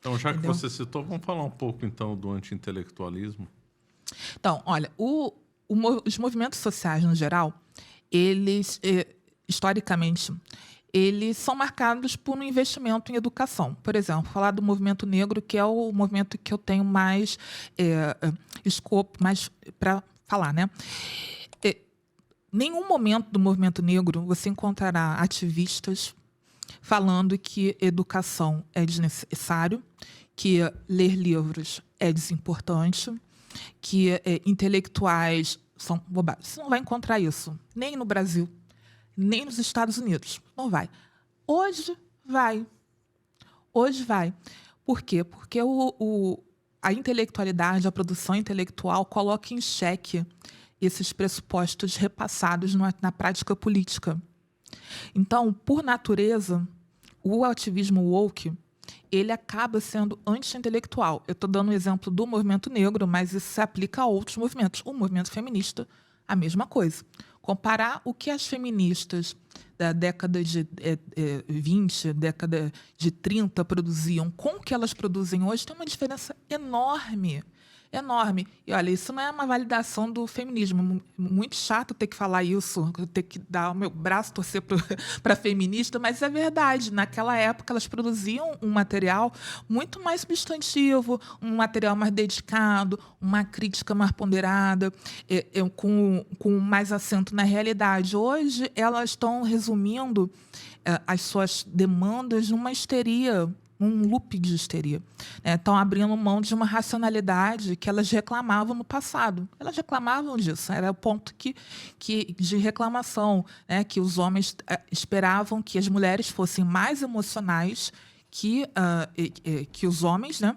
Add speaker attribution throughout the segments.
Speaker 1: Então, já que
Speaker 2: entendeu?
Speaker 1: você citou, vamos falar um pouco, então, do anti-intelectualismo?
Speaker 2: Então, olha, os movimentos sociais, no geral, eles, historicamente, eles são marcados por um investimento em educação. Por exemplo, falar do movimento negro, que é o movimento que eu tenho mais escopo, mais para falar, né? Nenhum momento do movimento negro você encontrará ativistas falando que educação é desnecessário, que ler livros é desimportante, que intelectuais são bobagens. Você não vai encontrar isso, nem no Brasil, nem nos Estados Unidos. Não vai. Hoje vai. Hoje vai. Por quê? Porque a intelectualidade, a produção intelectual coloca em xeque esses pressupostos repassados na prática política. Então, por natureza, o ativismo woke, ele acaba sendo anti-intelectual. Eu estou dando um exemplo do movimento negro, mas isso se aplica a outros movimentos. O movimento feminista, a mesma coisa. Comparar o que as feministas da década de 20, década de 30 produziam com o que elas produzem hoje, tem uma diferença enorme. Enorme. E olha, isso não é uma validação do feminismo. Muito chato ter que falar isso, ter que dar o meu braço torcer para feminista, mas é verdade. Naquela época, elas produziam um material muito mais substantivo, um material mais dedicado, uma crítica mais ponderada, com mais acento na realidade. Hoje, elas estão resumindo as suas demandas numa histeria, um loop de histeria. Estão abrindo mão de uma racionalidade que elas reclamavam no passado. Elas reclamavam disso, era o ponto de reclamação, né? Que os homens esperavam que as mulheres fossem mais emocionais que os homens, né?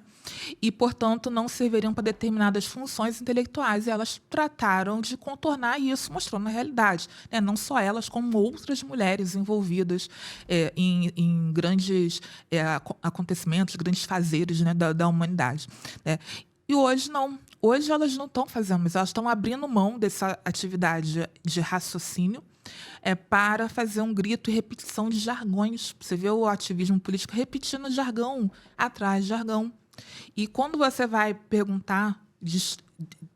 Speaker 2: E, portanto, não serviriam para determinadas funções intelectuais. E elas trataram de contornar isso, mostrando a realidade. Né? Não só elas, como outras mulheres envolvidas em grandes acontecimentos, grandes fazeres, né, da humanidade. Né? E hoje não. Hoje elas não estão fazendo, mas elas estão abrindo mão dessa atividade de raciocínio para fazer um grito e repetição de jargões. Você vê o ativismo político repetindo jargão atrás de jargão. E quando você vai perguntar,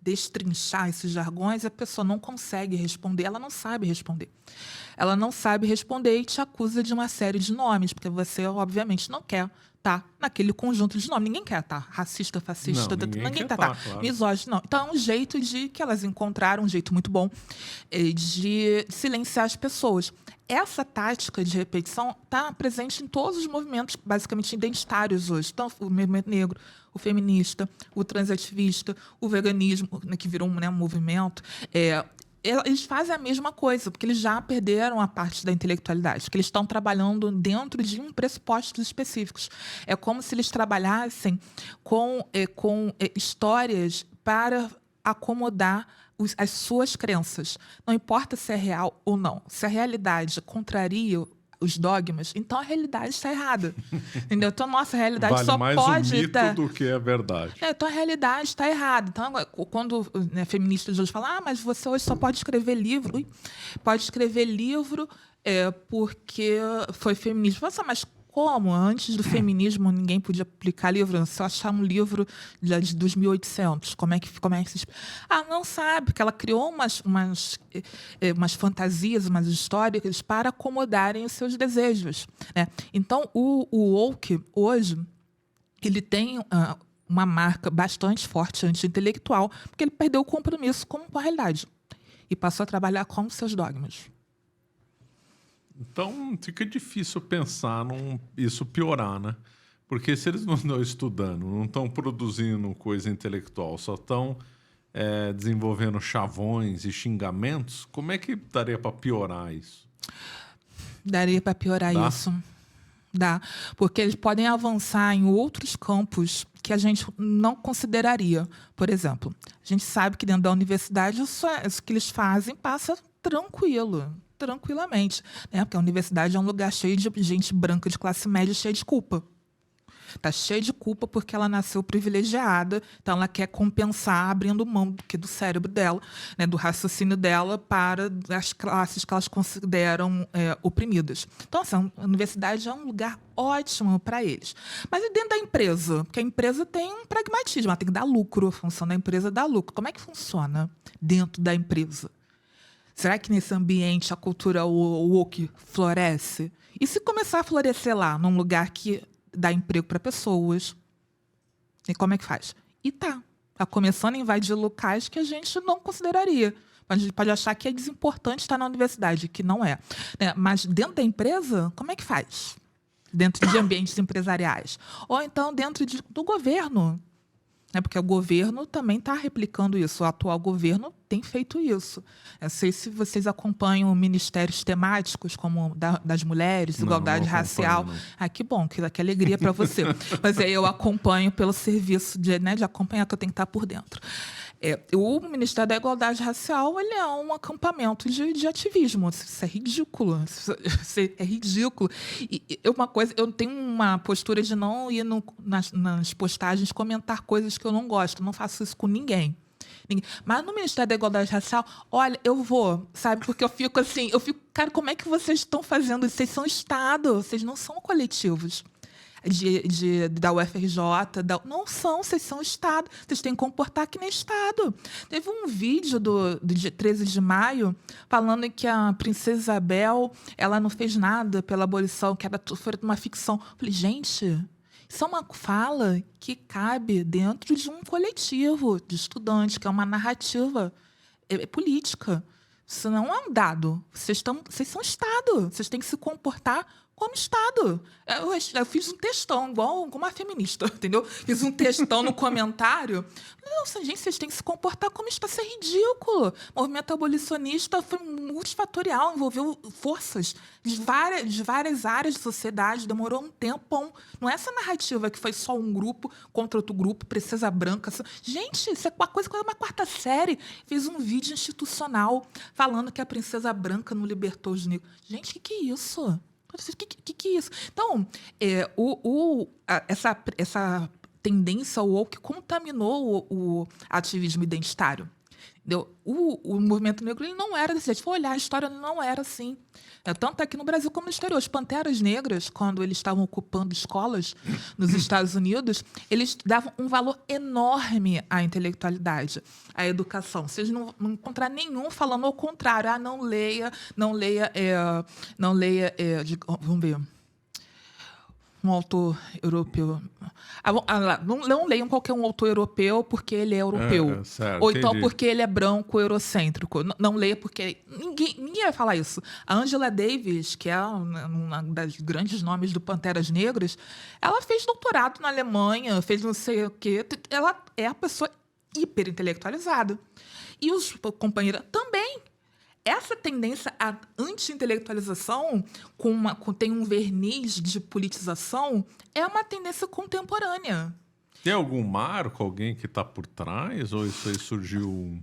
Speaker 2: destrinchar esses jargões, a pessoa não consegue responder, ela não sabe responder. Ela não sabe responder e te acusa de uma série de nomes, porque você, obviamente, não quer estar naquele conjunto de nomes. Ninguém quer estar racista, fascista, ninguém quer estar
Speaker 1: claro.
Speaker 2: misógino, não. Então, é um jeito que elas encontraram, um jeito muito bom, de silenciar as pessoas. Essa tática de repetição está presente em todos os movimentos, basicamente, identitários hoje. Então, o movimento negro, o feminista, o transativista, o veganismo, né, que virou um movimento. Eles fazem a mesma coisa, porque eles já perderam a parte da intelectualidade, porque eles estão trabalhando dentro de pressupostos específicos. É como se eles trabalhassem com histórias para acomodar as suas crenças. Não importa se é real ou não. Se a realidade contraria os dogmas, então a realidade está errada. Entendeu? Então, nossa realidade
Speaker 1: vale
Speaker 2: só
Speaker 1: mais
Speaker 2: pode...
Speaker 1: o mito do que a verdade.
Speaker 2: Então, a realidade está errada. Então, quando feministas hoje falam, mas você hoje só pode escrever livro. Pode escrever livro porque foi feminismo. Nossa, mas como? Antes do feminismo, ninguém podia publicar livro. Se eu achar um livro dos 1800, como é que se... não sabe, porque ela criou umas fantasias, umas histórias para acomodarem os seus desejos. Né? Então, o woke, hoje, ele tem uma marca bastante forte anti-intelectual, porque ele perdeu o compromisso com a realidade e passou a trabalhar com os seus dogmas.
Speaker 1: Então, fica difícil pensar isso piorar, né? Porque se eles não estão estudando, não estão produzindo coisa intelectual, só estão desenvolvendo chavões e xingamentos, como é que daria para piorar isso?
Speaker 2: Daria para piorar isso. Dá. Porque eles podem avançar em outros campos que a gente não consideraria. Por exemplo, a gente sabe que dentro da universidade isso que eles fazem passa tranquilamente, né? Porque a universidade é um lugar cheio de gente branca de classe média, cheia de culpa. Está cheia de culpa porque ela nasceu privilegiada, então ela quer compensar abrindo mão do cérebro dela, né, do raciocínio dela para as classes que elas consideram oprimidas. Então, assim, a universidade é um lugar ótimo para eles. Mas e dentro da empresa? Porque a empresa tem um pragmatismo, ela tem que dar lucro, a função da empresa é dar lucro. Como é que funciona dentro da empresa? Será que nesse ambiente a cultura woke floresce? E se começar a florescer lá, num lugar que dá emprego para pessoas, e como é que faz? E tá começando a invadir locais que a gente não consideraria. A gente pode achar que é desimportante estar na universidade, que não é. Mas dentro da empresa, como é que faz? Dentro de ambientes empresariais. Ou então dentro do governo. Porque o governo também está replicando isso. O atual governo tem feito isso. Eu sei se vocês acompanham ministérios temáticos, como das mulheres, igualdade racial. Que bom, que alegria para você. Mas aí eu acompanho pelo serviço de acompanhar, que eu tenho que estar por dentro. O Ministério da Igualdade Racial ele é um acampamento de ativismo. Isso é ridículo. Isso é ridículo. Eu tenho uma postura de não ir nas postagens comentar coisas que eu não gosto. Não faço isso com ninguém. Mas no Ministério da Igualdade Racial, olha, eu vou, sabe? Porque eu fico assim, cara, como é que vocês estão fazendo isso? Vocês são Estado, vocês não são coletivos. Da UFRJ, não são, vocês são Estado, vocês têm que comportar que nem Estado. Teve um vídeo do dia 13 de maio falando que a princesa Isabel ela não fez nada pela abolição, que foi uma ficção. Eu falei, gente, isso é uma fala que cabe dentro de um coletivo de estudantes, que é uma narrativa política. Isso não é um dado. Vocês são Estado, vocês têm que se comportar como Estado. Eu fiz um textão, igual uma feminista, entendeu? Fiz um textão no comentário. Nossa, gente, vocês têm que se comportar como Estado. Isso é ridículo. O movimento abolicionista foi multifatorial, envolveu forças de várias áreas de sociedade, demorou um tempão. Não é essa narrativa que foi só um grupo contra outro grupo, princesa branca. Gente, isso é uma coisa que é uma quarta série. Fiz um vídeo institucional falando que a princesa branca não libertou os negros. Gente, o que é isso? O que é isso? Então, essa tendência woke contaminou o ativismo identitário. Entendeu? O movimento negro ele não era desse jeito. Se for olhar, a história não era assim. Tanto aqui no Brasil como no exterior. As Panteras Negras, quando eles estavam ocupando escolas nos Estados Unidos, eles davam um valor enorme à intelectualidade, à educação. Vocês não encontrar nenhum falando ao contrário. Não leia, vamos ver, um autor europeu. Não leiam qualquer um autor europeu porque ele é europeu.
Speaker 1: Certo,
Speaker 2: ou então
Speaker 1: entendi.
Speaker 2: porque ele é branco, eurocêntrico. Não leia porque... Ninguém vai falar isso. A Angela Davis, que é uma das grandes nomes do Panteras Negras, ela fez doutorado na Alemanha, fez não sei o quê. Ela é a pessoa hiper intelectualizada. E os companheiros também. Essa tendência à anti-intelectualização, tem um verniz de politização, é uma tendência contemporânea.
Speaker 1: Tem algum marco, alguém que está por trás? Ou isso aí surgiu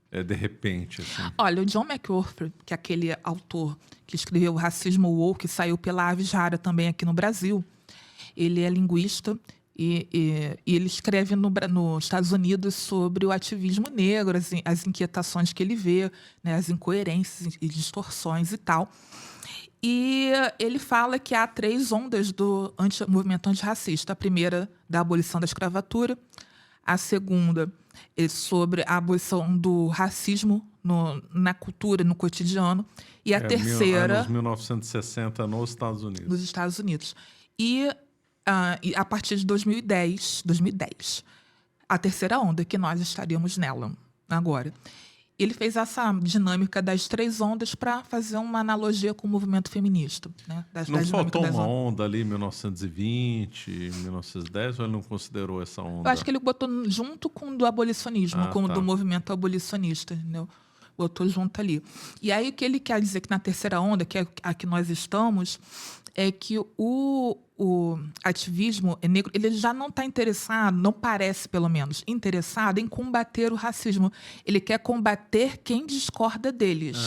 Speaker 1: de repente? Assim?
Speaker 2: Olha, o John McWhorter, que é aquele autor que escreveu o Racismo Woke, que saiu pela Aves Rara também aqui no Brasil, ele é linguista. E ele escreve nos Estados Unidos sobre o ativismo negro, as inquietações que ele vê, né, as incoerências e distorções e tal. E ele fala que há 3 ondas do movimento antirracista. A primeira, da abolição da escravatura. A segunda, sobre a abolição do racismo na cultura, no cotidiano. E a terceira...
Speaker 1: anos 1960 nos Estados Unidos.
Speaker 2: Nos Estados Unidos. E a partir de 2010, a terceira onda, que nós estaríamos nela agora. Ele fez essa dinâmica das 3 ondas para fazer uma analogia com o movimento feminista. Né?
Speaker 1: Não faltou uma onda ali em 1920, 1910, ou ele não considerou essa onda?
Speaker 2: Eu acho que ele botou junto com o do abolicionismo, do movimento abolicionista, entendeu? Botou junto ali. E aí o que ele quer dizer que na terceira onda, que é a que nós estamos, é que o ativismo negro ele já não está interessado, não parece pelo menos, interessado em combater o racismo. Ele quer combater quem discorda deles.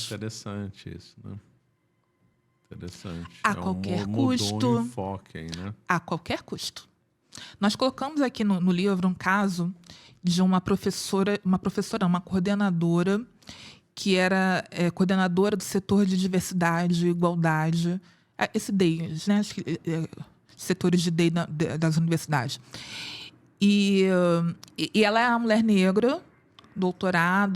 Speaker 1: Interessante isso, né? Interessante.
Speaker 2: A qualquer
Speaker 1: mudou
Speaker 2: custo.
Speaker 1: o enfoque aí, né?
Speaker 2: A qualquer custo. Nós colocamos aqui no livro um caso de uma coordenadora que era coordenadora do setor de diversidade e igualdade, esse DEI, né? Setores de DEI das universidades. E ela é uma mulher negra, doutora,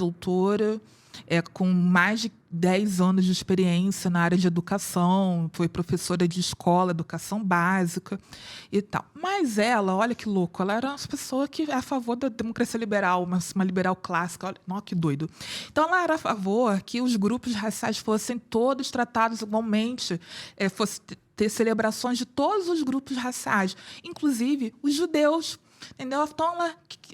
Speaker 2: com mais de 10 anos de experiência na área de educação, foi professora de escola, educação básica e tal. Mas ela, olha que louco, ela era uma pessoa que é a favor da democracia liberal, uma liberal clássica, olha, nossa, que doido. Então, ela era a favor que os grupos raciais fossem todos tratados igualmente, fosse ter celebrações de todos os grupos raciais, inclusive os judeus. Entendeu? Então,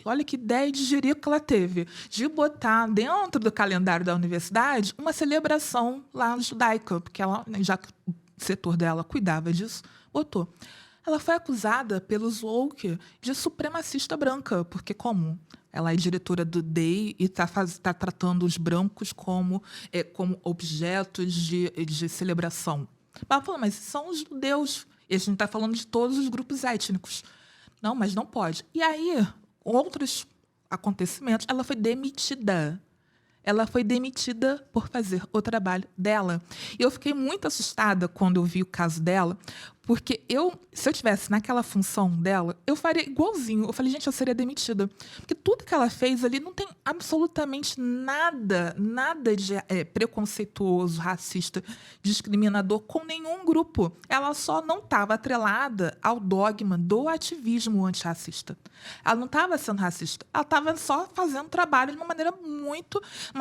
Speaker 2: olha que ideia de jirico que ela teve, de botar dentro do calendário da universidade uma celebração lá judaica, porque ela, já que o setor dela cuidava disso, botou. Ela foi acusada pelos woke de supremacista branca, porque como ela é diretora do DEI e está tratando os brancos como objetos de celebração. Ela falou, mas são os judeus, e a gente está falando de todos os grupos étnicos. Não, mas não pode. E aí, outros acontecimentos, ela foi demitida. Ela foi demitida por fazer o trabalho dela. E eu fiquei muito assustada quando eu vi o caso dela, porque se eu tivesse naquela função dela, eu faria igualzinho. Eu falei, gente, eu seria demitida. Porque tudo que ela fez ali não tem absolutamente nada de preconceituoso, racista, discriminador com nenhum grupo. Ela só não estava atrelada ao dogma do ativismo antirracista. Ela não estava sendo racista. Ela estava só fazendo trabalho de uma maneira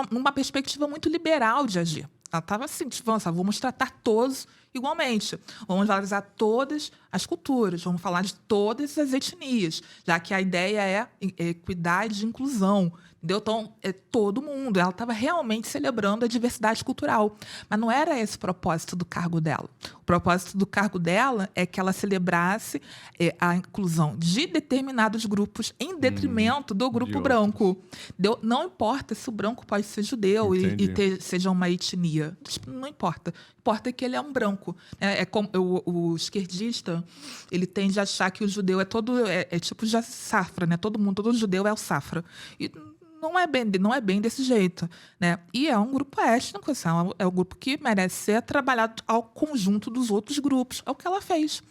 Speaker 2: numa perspectiva muito liberal de agir. Ela estava assim, tipo, vamos tratar todos igualmente. Vamos valorizar todas as culturas, vamos falar de todas as etnias, já que a ideia é equidade e inclusão. Entendeu? Então, todo mundo. Ela estava realmente celebrando a diversidade cultural. Mas não era esse o propósito do cargo dela. O propósito do cargo dela é que ela celebrasse a inclusão de determinados grupos em detrimento do grupo branco. Entendeu? Não importa se o branco pode ser judeu seja uma etnia. Não importa. Importa que ele é um branco. Como o esquerdista, ele tende a achar que o judeu é tipo de safra, né? Todo judeu é o safra. E não é bem desse jeito, né? E é um grupo étnico, assim, é um grupo que merece ser trabalhado ao conjunto dos outros grupos. É o que ela fez.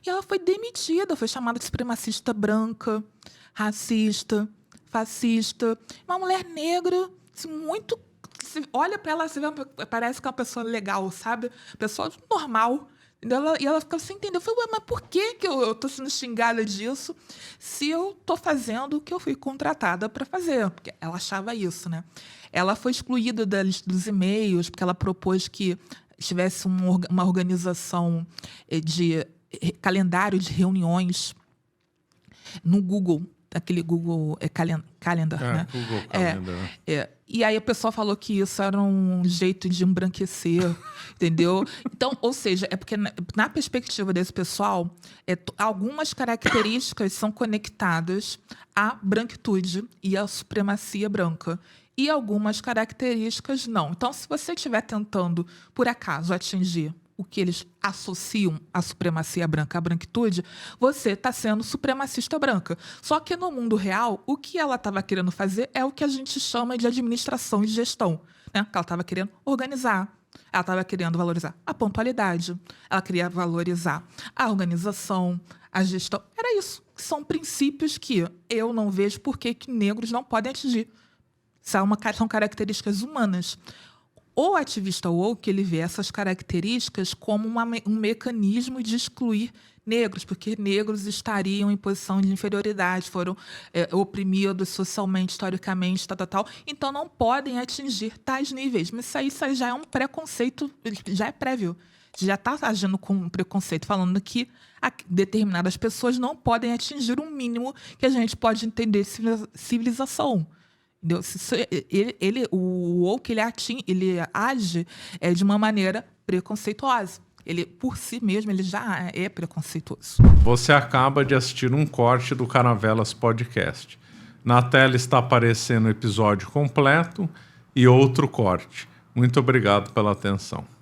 Speaker 2: E ela foi demitida, foi chamada de supremacista branca, racista, fascista. Uma mulher negra, assim, muito... Você olha para ela, você vê, parece que é uma pessoa legal, sabe? Pessoa normal. E ela ficava sem entender. Eu falei, mas por que eu estou sendo xingada disso se eu estou fazendo o que eu fui contratada para fazer? Porque ela achava isso, né? Ela foi excluída da lista dos e-mails porque ela propôs que tivesse uma organização de calendário de reuniões no Google, aquele Google Calendar, né?
Speaker 1: Google Calendar.
Speaker 2: E aí a pessoa falou que isso era um jeito de embranquecer, entendeu? Então, ou seja, é porque na perspectiva desse pessoal, algumas características são conectadas à branquitude e à supremacia branca. E algumas características não. Então, se você estiver tentando, por acaso, atingir o que eles associam à supremacia branca, à branquitude, você está sendo supremacista branca. Só que no mundo real, o que ela estava querendo fazer é o que a gente chama de administração e gestão, né? Ela estava querendo organizar, ela estava querendo valorizar a pontualidade, ela queria valorizar a organização, a gestão. Era isso. São princípios que eu não vejo por que negros não podem atingir. São características humanas. O ativista woke, ele vê essas características como um mecanismo de excluir negros, porque negros estariam em posição de inferioridade, foram oprimidos socialmente, historicamente, tal. Então, não podem atingir tais níveis. Mas isso aí já é um preconceito, já é prévio. Já está agindo com um preconceito, falando que determinadas pessoas não podem atingir um mínimo que a gente pode entender civilização. O woke ele age de uma maneira preconceituosa. Ele, por si mesmo, ele já é preconceituoso.
Speaker 1: Você acaba de assistir um corte do Caravelas Podcast. Na tela está aparecendo o episódio completo e outro corte. Muito obrigado pela atenção.